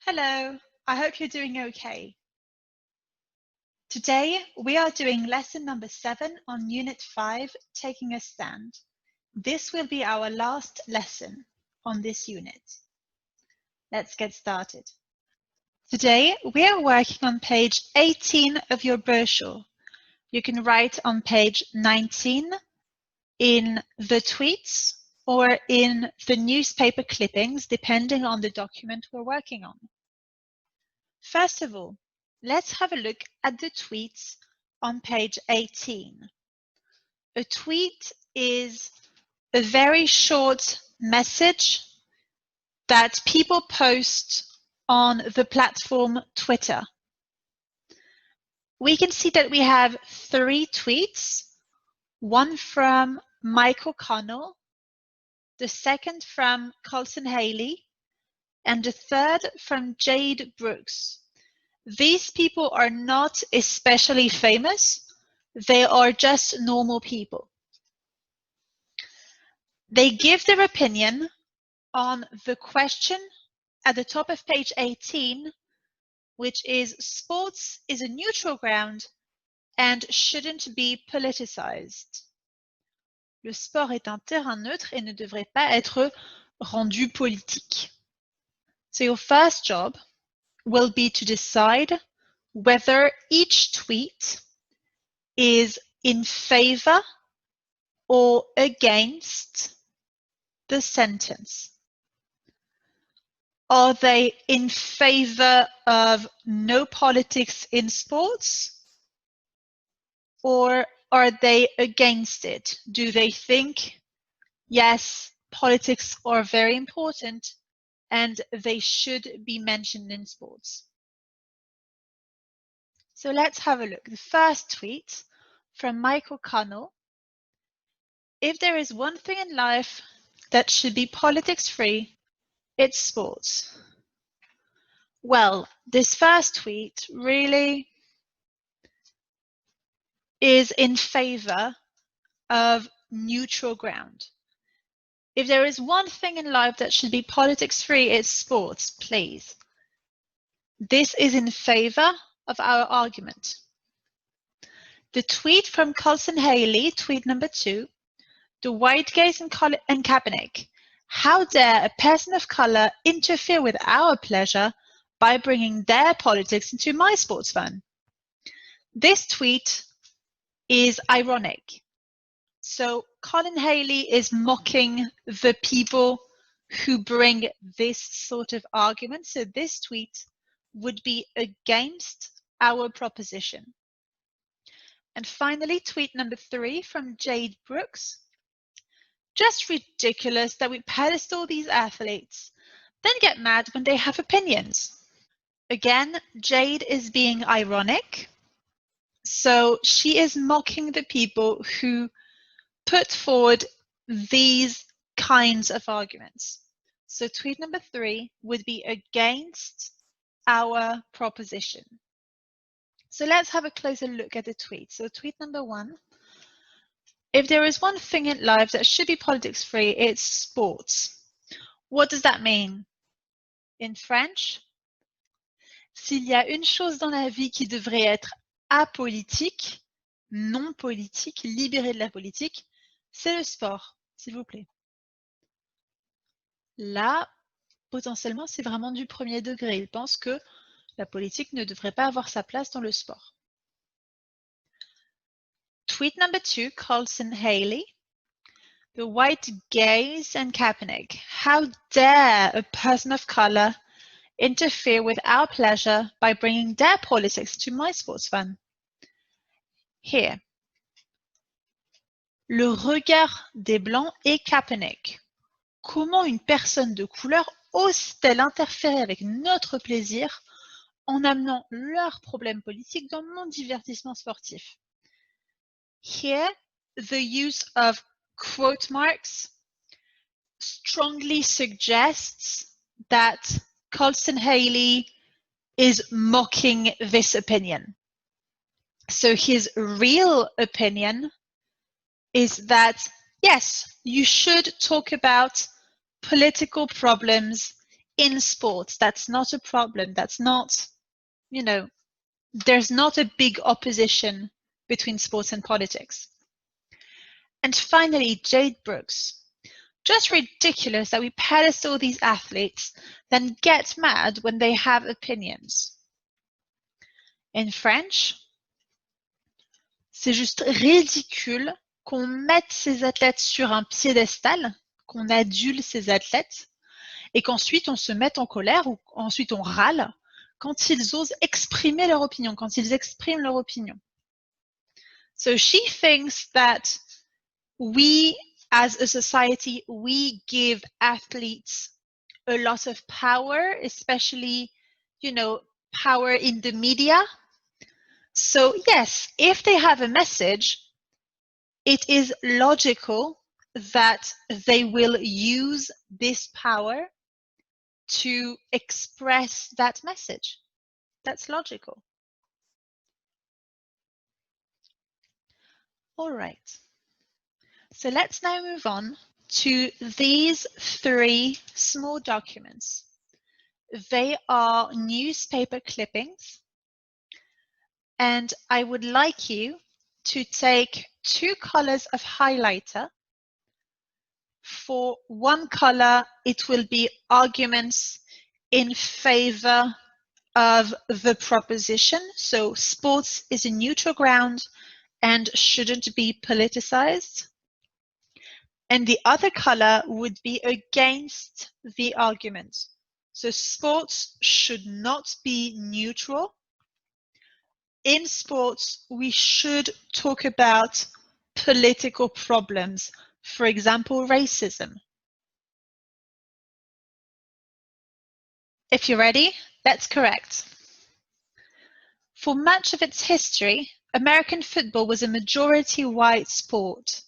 Hello, I hope you're doing okay. Today we are doing lesson number 7 on Unit 5, Taking a Stand. This will be our last lesson on this unit. Let's get started. Today we are working on page 18 of your brochure. You can write on page 19 in the tweets or in the newspaper clippings, depending on the document we're working on. First of all, let's have a look at the tweets on page 18. A tweet is a very short message that people post on the platform Twitter. We can see that we have 3 tweets, one from Mike O'Connell, the second from Colson Haley, and the third from Jade Brooks. These people are not especially famous. They are just normal people. They give their opinion on the question at the top of page 18, which is sports is a neutral ground and shouldn't be politicized. Le sport est un terrain neutre et ne devrait pas être rendu politique. So your first job will be to decide whether each tweet is in favor or against the sentence. Are they in favor of no politics in sports, or are they against it? Do they think, yes, politics are very important and they should be mentioned in sports? So let's have a look. The first tweet from Mike O'Connell. If there is one thing in life that should be politics-free, it's sports. Well, this first tweet really is in favor of neutral ground. If there is one thing in life that should be politics-free, it's sports, please. This is in favor of our argument. The tweet from Colson Haley, tweet number 2, the white gays and Kaepernick. How dare a person of color interfere with our pleasure by bringing their politics into my sports fun? This tweet is ironic. So Colin Haley is mocking the people who bring this sort of argument. So this tweet would be against our proposition. And finally, tweet number 3 from Jade Brooks. Just ridiculous that we pedestal these athletes, then get mad when they have opinions. Again, Jade is being ironic. So she is mocking the people who put forward these kinds of arguments. So tweet number 3 would be against our proposition. So let's have a closer look at the tweet. So tweet number 1. If there is one thing in life that should be politics-free, it's sports. What does that mean? In French, s'il y a une chose dans la vie qui devrait être apolitique, non politique, libérée de la politique, c'est le sport, s'il vous plaît. Là, potentiellement, c'est vraiment du premier degré. Il pense que la politique ne devrait pas avoir sa place dans le sport. Tweet number 2, Colson Haley. The white gays and Kaepernick. How dare a person of color interfere with our pleasure by bringing their politics to my sports fun? Here. Le regard des blancs et Kaepernick. Comment une personne de couleur ose-t-elle interférer avec notre plaisir en amenant leurs problèmes politiques dans mon divertissement sportif? Here, the use of quote marks strongly suggests that Colson Haley is mocking this opinion. So his real opinion is that, yes, you should talk about political problems in sports. That's not a problem. That's not, you know, there's not a big opposition between sports and politics. And finally, Jade Brooks. Just ridiculous that we pedestal these athletes, then get mad when they have opinions. In French, c'est juste ridicule qu'on mette ces athlètes sur un piédestal, qu'on adule ces athlètes, et qu'ensuite on se mette en colère ou ensuite on râle quand ils osent exprimer leur opinion, quand ils expriment leur opinion. So she thinks that we, as a society, we give athletes a lot of power, especially, power in the media. So yes, if they have a message, it is logical that they will use this power to express that message. That's logical. All right. So let's now move on to these 3 small documents. They are newspaper clippings, and I would like you to take 2 colors of highlighter. For one color, it will be arguments in favor of the proposition. So sports is a neutral ground and shouldn't be politicized. And the other color would be against the argument. So sports should not be neutral. In sports, we should talk about political problems, for example, racism. If you're ready, that's correct. For much of its history, American football was a majority white sport.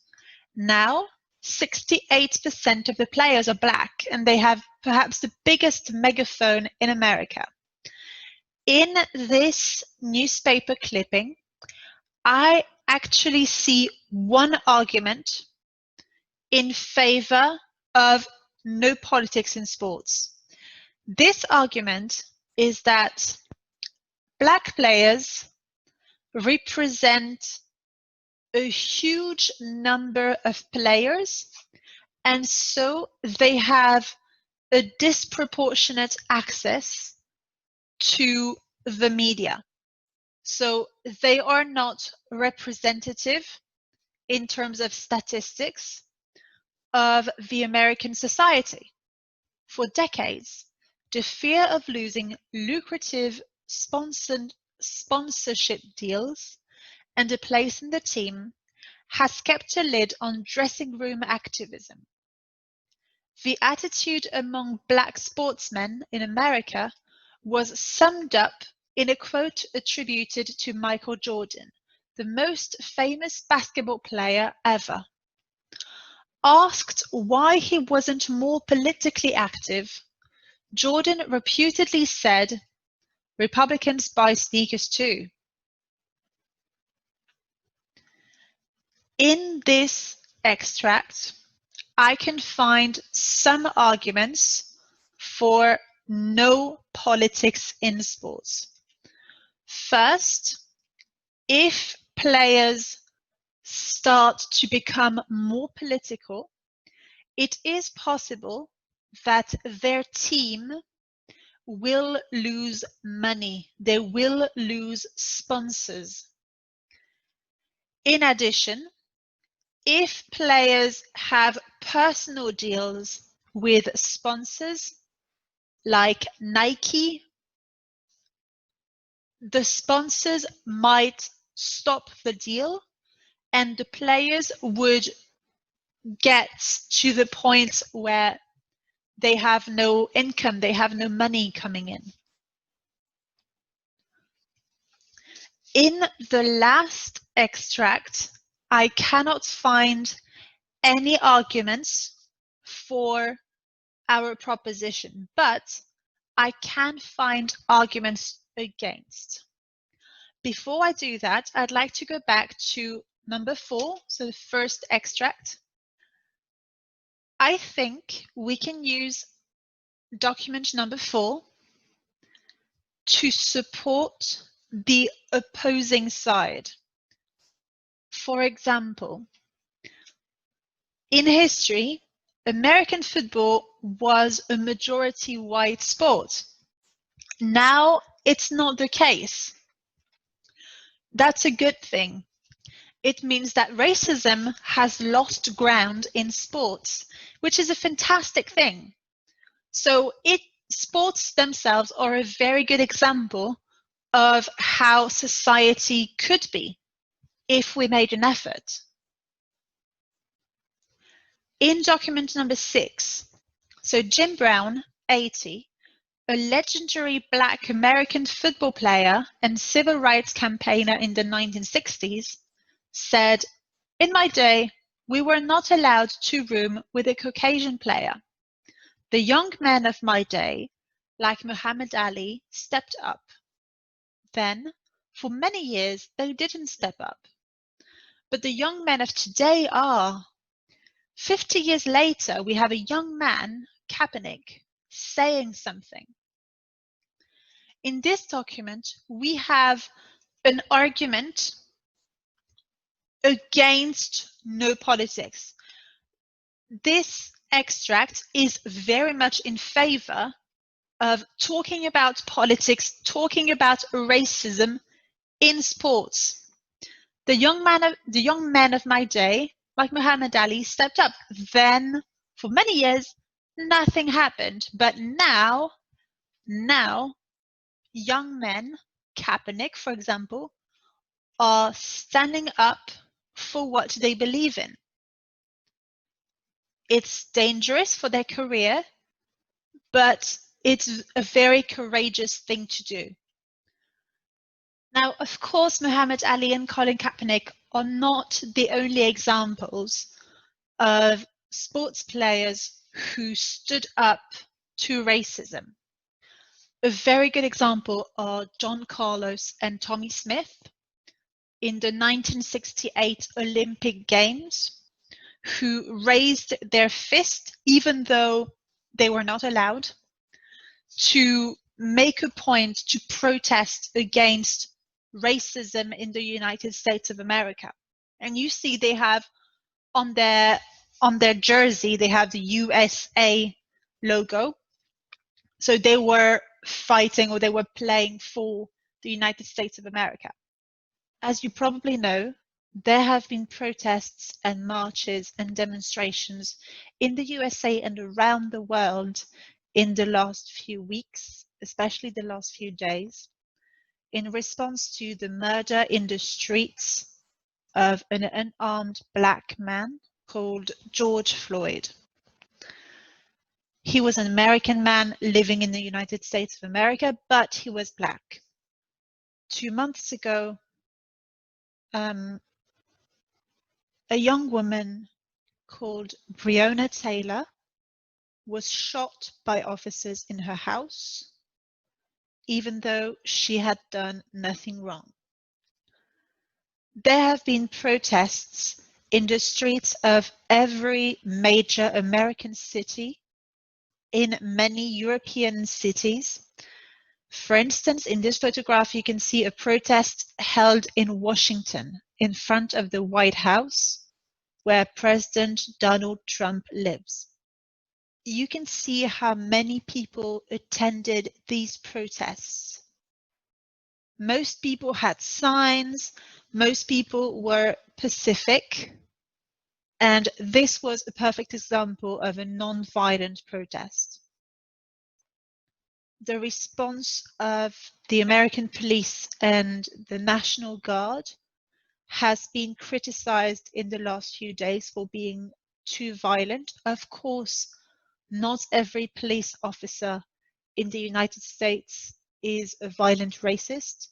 Now, 68% of the players are Black, and they have perhaps the biggest megaphone in America. In this newspaper clipping, I actually see one argument in favor of no politics in sports. This argument is that Black players represent a huge number of players, and so they have a disproportionate access to the media. So they are not representative in terms of statistics of the American society. For decades, the fear of losing lucrative sponsorship deals and a place in the team has kept a lid on dressing room activism. The attitude among Black sportsmen in America was summed up in a quote attributed to Michael Jordan, the most famous basketball player ever. Asked why he wasn't more politically active, Jordan reputedly said, "Republicans buy sneakers too." In this extract, I can find some arguments for no politics in sports. First, if players start to become more political, it is possible that their team will lose money. They will lose sponsors. In addition, if players have personal deals with sponsors like Nike, the sponsors might stop the deal and the players would get to the point where they have no income, they have no money coming in. In the last extract, I cannot find any arguments for our proposition, but I can find arguments against. Before I do that, I'd like to go back to number 4, so the first extract. I think we can use Document number 4, to support the opposing side. For example, in history, American football was a majority white sport. Now it's not the case. That's a good thing. It means that racism has lost ground in sports, which is a fantastic thing. So sports themselves are a very good example of how society could be if we made an effort. In document number 6, so Jim Brown, 80, a legendary Black American football player and civil rights campaigner in the 1960s, said, "In my day, we were not allowed to room with a Caucasian player. The young men of my day, like Muhammad Ali, stepped up. Then, for many years, they didn't step up. But the young men of today are. 50 years later, we have a young man, Kaepernick, saying something." In this document, we have an argument against no politics. This extract is very much in favor of talking about politics, talking about racism in sports. The young men of my day, like Muhammad Ali, stepped up. Then, for many years, nothing happened. But now, young men, Kaepernick, for example, are standing up for what they believe in. It's dangerous for their career, but it's a very courageous thing to do. Now, of course, Muhammad Ali and Colin Kaepernick are not the only examples of sports players who stood up to racism. A very good example are John Carlos and Tommie Smith in the 1968 Olympic Games, who raised their fist, even though they were not allowed, to make a point to protest against racism in the United States of America. And you see they have on their jersey, they have the USA logo. So they were fighting, or they were playing for the United States of America. As you probably know, there have been protests and marches and demonstrations in the USA and around the world in the last few weeks, especially the last few days, in response to the murder in the streets of an unarmed Black man called George Floyd. He was an American man living in the United States of America, but he was Black. 2 months ago, a young woman called Breonna Taylor was shot by officers in her house, even though she had done nothing wrong. There have been protests in the streets of every major American city, in many European cities. For instance, in this photograph, you can see a protest held in Washington in front of the White House, where President Donald Trump lives. You can see how many people attended these protests. Most people had signs, most people were pacific, and this was a perfect example of a non-violent protest. The response of the American police and the National Guard has been criticized in the last few days for being too violent. Of course, not every police officer in the United States is a violent racist,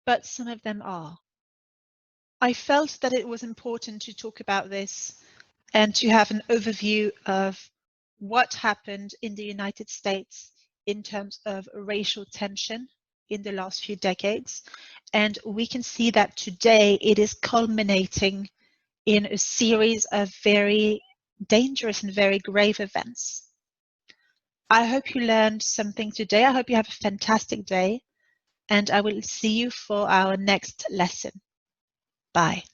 but some of them are. I felt that it was important to talk about this and to have an overview of what happened in the United States in terms of racial tension in the last few decades. And we can see that today it is culminating in a series of very dangerous and very grave events. I hope you learned something today. I hope you have a fantastic day, and I will see you for our next lesson. Bye.